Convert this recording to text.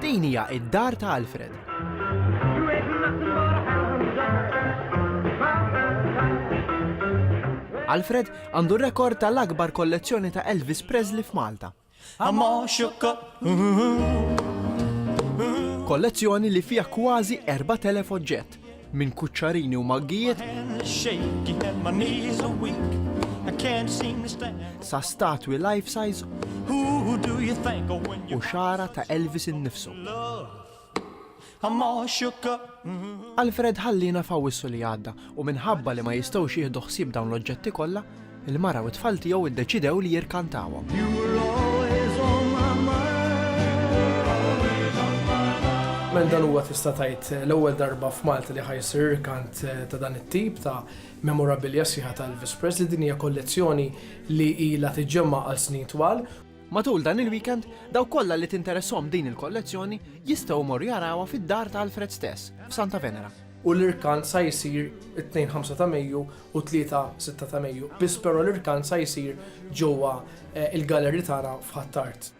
Din hija id-dar ta' Alfred. Alfred għandu rekord tal-akbar kollezzjoni ta' Elvis Presley f'Malta. Kollezzjoni li fija kważi 4,000 oġġett, minn kuċċarini u maggijiet sa statwi life-size u xara ta' Elvis innifsu. Alfred ħallina fawissu li għadda u minħabba li ma jistgħux jieħdu ħsieb dawn l-oġġetti kollha, il-mara u t-tfal tiegħu iddeċidew li jirkantawhom. Men dan huwa tista' tgħid l-ewwel darba f'Malta li ħajsir irkant ta' dan it-tip ta' memorabilia sieħa ta' Elvis Presley. Din hija kollezzjoni li ilha tiġġemma għal snin twal. Matul dan il-weekend, daw kollha li tinteresshom din il-kollezzjoni jistgħu morru jarawha fid-dar ta' Alfred stess, f'Santa Venera. U l-irkant sa jsir it-2-5 ta' Mejju u 3-6 ta' Mejju. Biss però l-irkant sa jsir ġewwa il-gallery tagħna f'Ħattart.